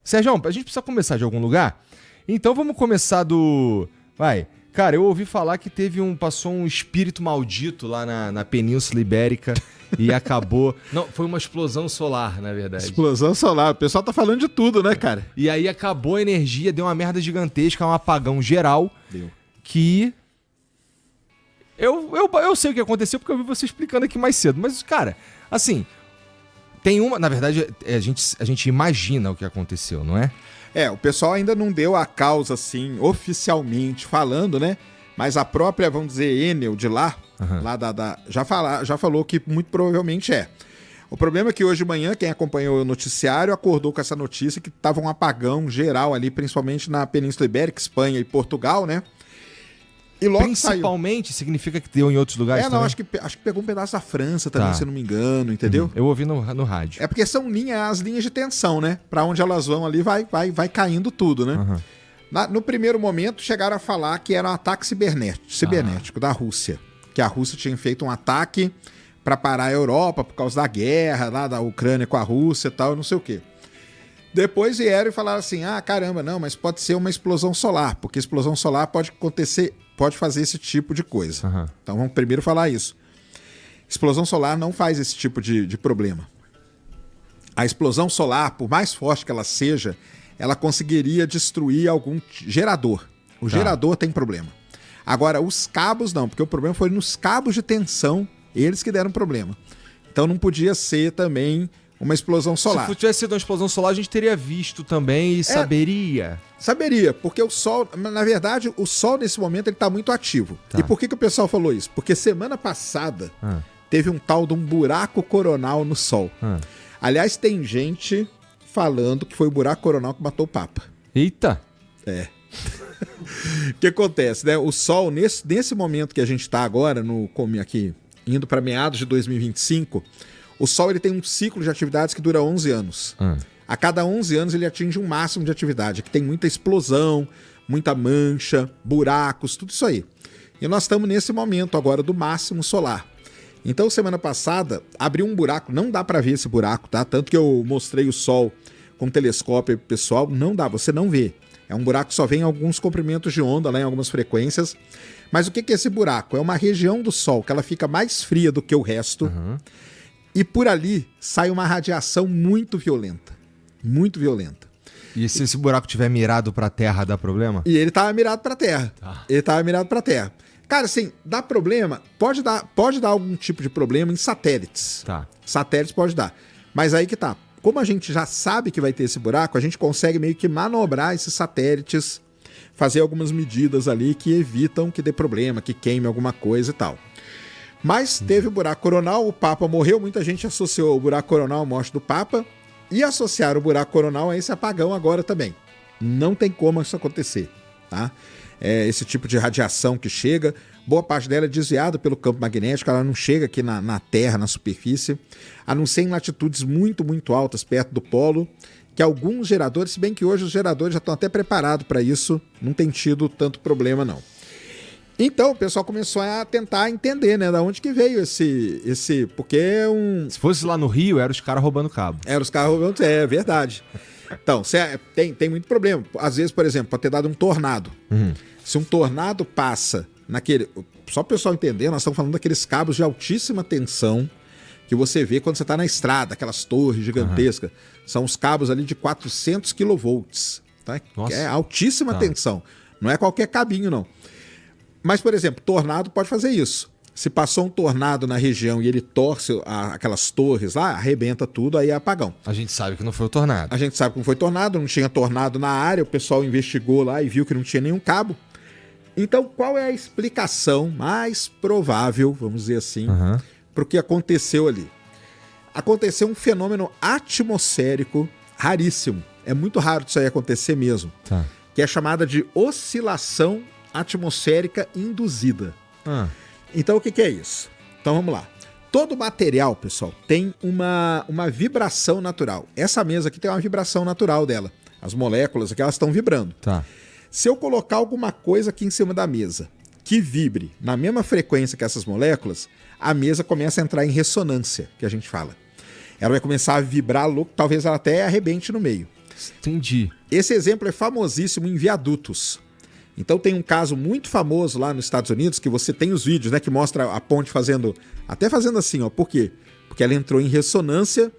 Sérgio, a gente precisa começar de algum lugar? Então vamos começar do... Vai. Cara, eu ouvi falar que passou um espírito maldito lá na Península Ibérica e acabou... Não, foi uma explosão solar, na verdade. Explosão solar. O pessoal tá falando de tudo, né, cara? E aí acabou a energia, deu uma merda gigantesca, um apagão geral. Deu. Que... Eu sei o que aconteceu porque eu vi você explicando aqui mais cedo. Mas, cara, assim... Tem uma... Na verdade, a gente imagina o que aconteceu, não é? O pessoal ainda não deu a causa, assim, oficialmente falando, né? Mas a própria, vamos dizer, Enel de lá, já falou que muito provavelmente é. O problema é que hoje de manhã, quem acompanhou o noticiário acordou com essa notícia que tava um apagão geral ali, principalmente na Península Ibérica, Espanha e Portugal, né? E logo principalmente significa que deu em outros lugares também? Não, acho que pegou um pedaço da França também, se eu não me engano, entendeu? Eu ouvi no rádio. É porque são as linhas de tensão, né? Pra onde elas vão ali vai caindo tudo, né? No primeiro momento chegaram a falar que era um ataque cibernético da Rússia. Que a Rússia tinha feito um ataque pra parar a Europa por causa da guerra lá da Ucrânia com a Rússia e tal, não sei o quê. Depois vieram e falaram assim, caramba, não, mas pode ser uma explosão solar, porque explosão solar pode fazer esse tipo de coisa. Então vamos primeiro falar isso. Explosão solar não faz esse tipo de problema. A explosão solar, por mais forte que ela seja, ela conseguiria destruir algum gerador. O gerador tem problema. Agora, os cabos não, porque o problema foi nos cabos de tensão, eles que deram problema. Então não podia ser também uma explosão solar. Se tivesse sido uma explosão solar, a gente teria visto também e saberia. Saberia, porque o Sol, na verdade, o Sol nesse momento ele tá muito ativo. E por que o pessoal falou isso? Porque semana passada teve um tal de um buraco coronal no Sol. Aliás, tem gente falando que foi o buraco coronal que matou o Papa. Eita! O que acontece, né? O Sol, nesse momento que a gente tá agora, aqui, indo para meados de 2025, o Sol ele tem um ciclo de atividades que dura 11 anos. A cada 11 anos ele atinge um máximo de atividade, que tem muita explosão, muita mancha, buracos, tudo isso aí. E nós estamos nesse momento agora do máximo solar. Então, semana passada, abriu um buraco, não dá para ver esse buraco, tá? Tanto que eu mostrei o Sol com um telescópio pro pessoal, não dá, você não vê. É um buraco que só vem em alguns comprimentos de onda, lá em algumas frequências. Mas o que é esse buraco? É uma região do Sol que ela fica mais fria do que o resto. E por ali sai uma radiação muito violenta. Muito violenta. E se esse buraco tiver mirado pra Terra, dá problema? E ele tava mirado pra Terra. Ele tava mirado pra Terra. Cara, assim, dá problema? Pode dar algum tipo de problema em satélites. Satélites pode dar. Mas aí que tá. Como a gente já sabe que vai ter esse buraco, a gente consegue meio que manobrar esses satélites, fazer algumas medidas ali que evitam que dê problema, que queime alguma coisa e tal. Mas teve o buraco coronal, o Papa morreu, muita gente associou o buraco coronal à morte do Papa e associaram o buraco coronal a esse apagão agora também. Não tem como isso acontecer, tá? Esse tipo de radiação que chega, boa parte dela é desviada pelo campo magnético, ela não chega aqui na Terra, na superfície, a não ser em latitudes muito, muito altas, perto do polo, que alguns geradores, se bem que hoje os geradores já estão até preparados para isso, não tem tido tanto problema não. Então o pessoal começou a tentar entender, né, da onde que veio esse porque é um... Se fosse lá no Rio, eram os caras roubando cabo. Eram os caras roubando, é verdade. Então, tem muito problema. Às vezes, por exemplo, pode ter dado um tornado. Se um tornado passa naquele... Só para o pessoal entender, nós estamos falando daqueles cabos de altíssima tensão que você vê quando você está na estrada, aquelas torres gigantescas. São os cabos ali de 400 kV. Tá? É altíssima tensão. Não é qualquer cabinho, não. Mas, por exemplo, tornado pode fazer isso. Se passou um tornado na região e ele torce aquelas torres lá, arrebenta tudo, aí é apagão. A gente sabe que não foi o tornado. A gente sabe que não foi tornado, não tinha tornado na área, o pessoal investigou lá e viu que não tinha nenhum cabo. Então, qual é a explicação mais provável, vamos dizer assim, para o que aconteceu ali? Aconteceu um fenômeno atmosférico raríssimo. É muito raro disso aí acontecer mesmo. Que é chamada de oscilação atmosférica induzida. Então o que é isso? Então vamos lá. Todo material, pessoal, tem uma vibração natural. Essa mesa aqui tem uma vibração natural dela. As moléculas aqui, elas estão vibrando. Se eu colocar alguma coisa aqui em cima da mesa que vibre na mesma frequência que essas moléculas, a mesa começa a entrar em ressonância, que a gente fala. Ela vai começar a vibrar louco, talvez ela até arrebente no meio. Entendi. Esse exemplo é famosíssimo em viadutos. Então tem um caso muito famoso lá nos Estados Unidos, que você tem os vídeos, né, que mostra a ponte fazendo assim, ó. Por quê? Porque ela entrou em ressonância,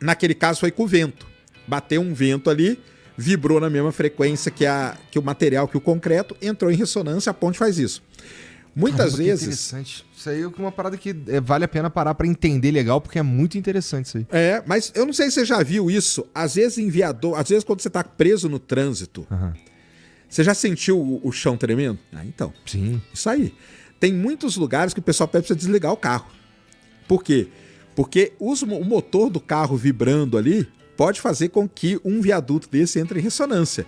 naquele caso foi com o vento. Bateu um vento ali, vibrou na mesma frequência que o material, que o concreto, entrou em ressonância, a ponte faz isso. Muitas vezes... Interessante. Isso aí é uma parada que vale a pena parar pra entender legal, porque é muito interessante isso aí. Mas eu não sei se você já viu isso. Às vezes às vezes quando você tá preso no trânsito, você já sentiu o chão tremendo? Então. Sim. Isso aí. Tem muitos lugares que o pessoal pede pra você desligar o carro. Por quê? Porque o motor do carro vibrando ali pode fazer com que um viaduto desse entre em ressonância.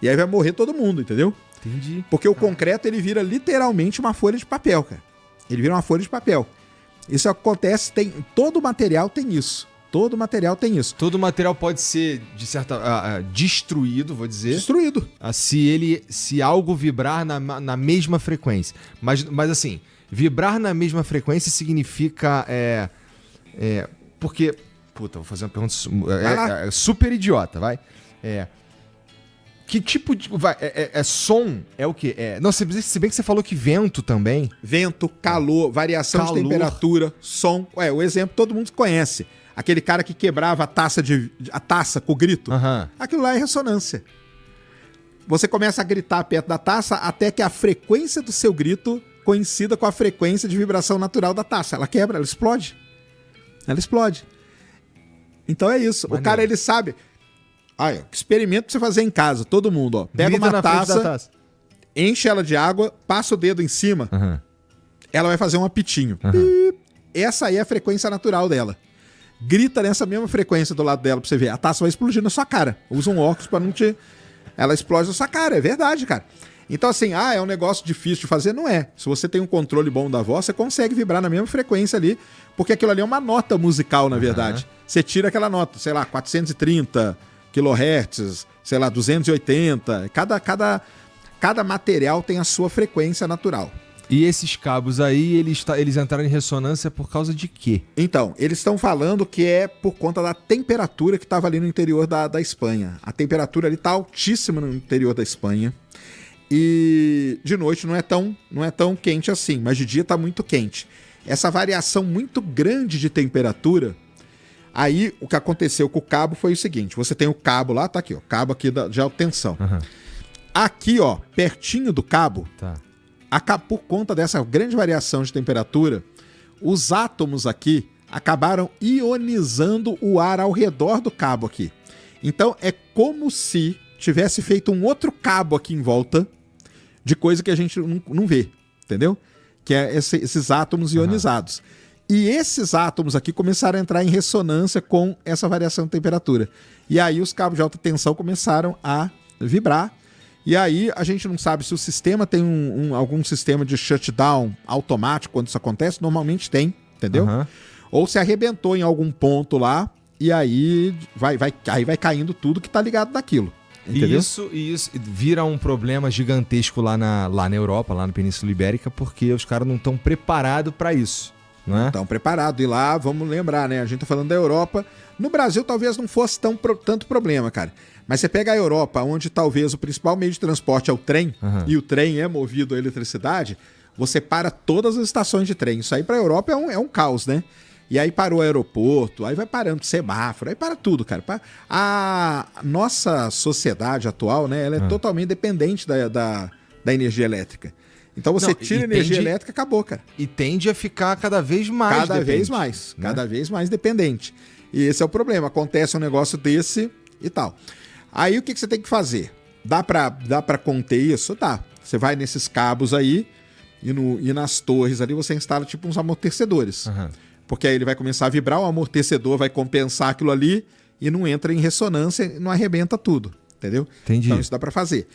E aí vai morrer todo mundo, entendeu? Entendi. Porque o concreto, ele vira literalmente uma folha de papel, cara. Ele vira uma folha de papel. Isso acontece, todo material tem isso. Todo material tem isso. Todo material pode ser, de certa destruído, vou dizer. Destruído. Se algo vibrar na mesma frequência. Mas assim, vibrar na mesma frequência significa... porque... Puta, vou fazer uma pergunta super idiota, vai. Que tipo de... som? É o quê? Não, se bem que você falou que vento também. Vento, calor, variação de temperatura, som. O exemplo todo mundo conhece. Aquele cara que quebrava a taça com o grito. Aquilo lá é ressonância. Você começa a gritar perto da taça até que a frequência do seu grito coincida com a frequência de vibração natural da taça. Ela quebra, ela explode. Ela explode. Então é isso. Maneiro. O cara, ele sabe... experimento pra você fazer em casa, todo mundo, ó. Pega uma taça, enche ela de água, passa o dedo em cima, ela vai fazer um apitinho. Essa aí é a frequência natural dela. Grita nessa mesma frequência do lado dela pra você ver. A taça vai explodir na sua cara. Usa um óculos pra não te... Ela explode na sua cara, é verdade, cara. Então assim, é um negócio difícil de fazer? Não é. Se você tem um controle bom da voz, você consegue vibrar na mesma frequência ali, porque aquilo ali é uma nota musical, na verdade. Você tira aquela nota, sei lá, 430... kHz, sei lá, 280. Cada material tem a sua frequência natural. E esses cabos aí, eles entraram em ressonância por causa de quê? Então, eles estão falando que é por conta da temperatura que estava ali no interior da Espanha. A temperatura ali está altíssima no interior da Espanha. E de noite não é tão quente assim, mas de dia está muito quente. Essa variação muito grande de temperatura... Aí, o que aconteceu com o cabo foi o seguinte. Você tem o cabo lá, tá aqui, ó. Cabo aqui de alta tensão. Aqui, ó, pertinho do cabo, por conta dessa grande variação de temperatura, os átomos aqui acabaram ionizando o ar ao redor do cabo aqui. Então, é como se tivesse feito um outro cabo aqui em volta de coisa que a gente não vê, entendeu? Que é esses átomos ionizados. E esses átomos aqui começaram a entrar em ressonância com essa variação de temperatura. E aí os cabos de alta tensão começaram a vibrar. E aí a gente não sabe se o sistema tem algum sistema de shutdown automático quando isso acontece. Normalmente tem, entendeu? Ou se arrebentou em algum ponto lá e aí vai caindo tudo que tá ligado naquilo. Entendeu? E isso vira um problema gigantesco lá na Europa, lá na Península Ibérica, porque os caras não estão preparados para isso. Não é? Estão preparados. E lá, vamos lembrar, né? A gente tá falando da Europa. No Brasil, talvez não fosse tanto problema, cara. Mas você pega a Europa, onde talvez o principal meio de transporte é o trem, e o trem é movido a eletricidade, você para todas as estações de trem. Isso aí pra Europa é um caos, né? E aí para o aeroporto, aí vai parando semáforo, aí para tudo, cara. A nossa sociedade atual, né? Ela é totalmente dependente da energia elétrica. Então você tira energia elétrica, acabou, cara. E tende a ficar cada vez mais Cada vez mais dependente. E esse é o problema. Acontece um negócio desse e tal. Aí o que você tem que fazer? Dá pra conter isso? Dá. Você vai nesses cabos aí e nas torres ali você instala tipo uns amortecedores. Porque aí ele vai começar a vibrar, o amortecedor vai compensar aquilo ali e não entra em ressonância e não arrebenta tudo. Entendeu? Entendi. Então isso dá pra fazer.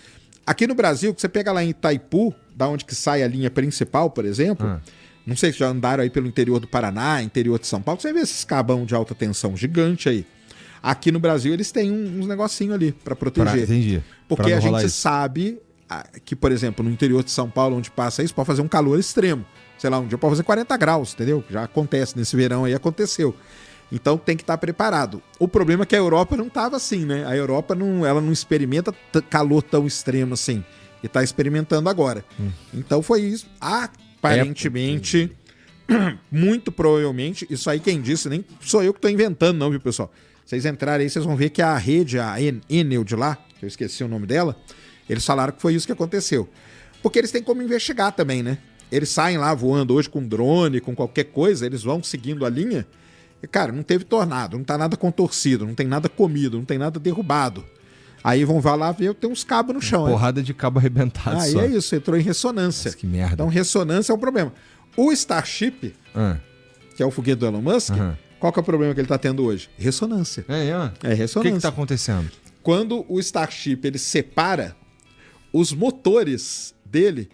Aqui no Brasil, que você pega lá em Itaipu, da onde que sai a linha principal, por exemplo, não sei se já andaram aí pelo interior do Paraná, interior de São Paulo, você vê esses cabão de alta tensão gigante aí. Aqui no Brasil eles têm uns negocinho ali para proteger. Entendi. Porque a gente sabe que, por exemplo, no interior de São Paulo, onde passa isso, pode fazer um calor extremo. Sei lá, um dia pode fazer 40 graus, entendeu? Já acontece, nesse verão aí aconteceu. Então tem que estar preparado. O problema é que a Europa não estava assim, né? A Europa ela não experimenta calor tão extremo assim. E está experimentando agora. Então foi isso. Aparentemente, muito provavelmente, isso aí quem disse, nem sou eu que estou inventando não, viu, pessoal? Vocês entrarem aí, vocês vão ver que a rede, a Enel de lá, que eu esqueci o nome dela, eles falaram que foi isso que aconteceu. Porque eles têm como investigar também, né? Eles saem lá voando hoje com drone, com qualquer coisa, eles vão seguindo a linha. E, cara, não teve tornado, não tá nada contorcido, não tem nada comido, não tem nada derrubado. Aí vão lá ver, tem uns cabos no chão. Porrada de cabo arrebentado aí só. é isso, entrou em ressonância. Nossa, que merda. Então ressonância é um problema. O Starship, que é o foguete do Elon Musk, qual que é o problema que ele tá tendo hoje? Ressonância. É ressonância. O que tá acontecendo? Quando o Starship ele separa, os motores dele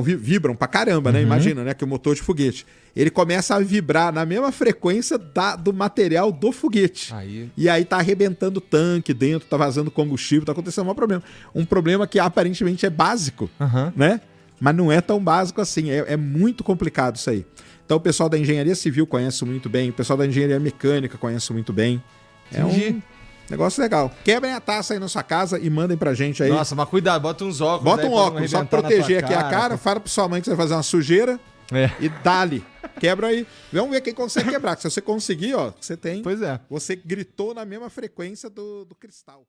vibram pra caramba, né? Imagina, né? Que o motor de foguete. Ele começa a vibrar na mesma frequência do material do foguete. E aí tá arrebentando tanque dentro, tá vazando combustível, tá acontecendo um problema. Um problema que aparentemente é básico, né? Mas não é tão básico assim. É muito complicado isso aí. Então o pessoal da engenharia civil conhece muito bem, o pessoal da engenharia mecânica conhece muito bem. É um negócio legal. Quebrem a taça aí na sua casa e mandem pra gente aí. Nossa, mas cuidado, bota uns óculos. Bota um óculos, só pra proteger aqui a cara. Fala pra sua mãe que você vai fazer uma sujeira. E dá-lhe. Quebra aí. Vamos ver quem consegue quebrar. Se você conseguir, ó, você tem. Pois é. Você gritou na mesma frequência do cristal.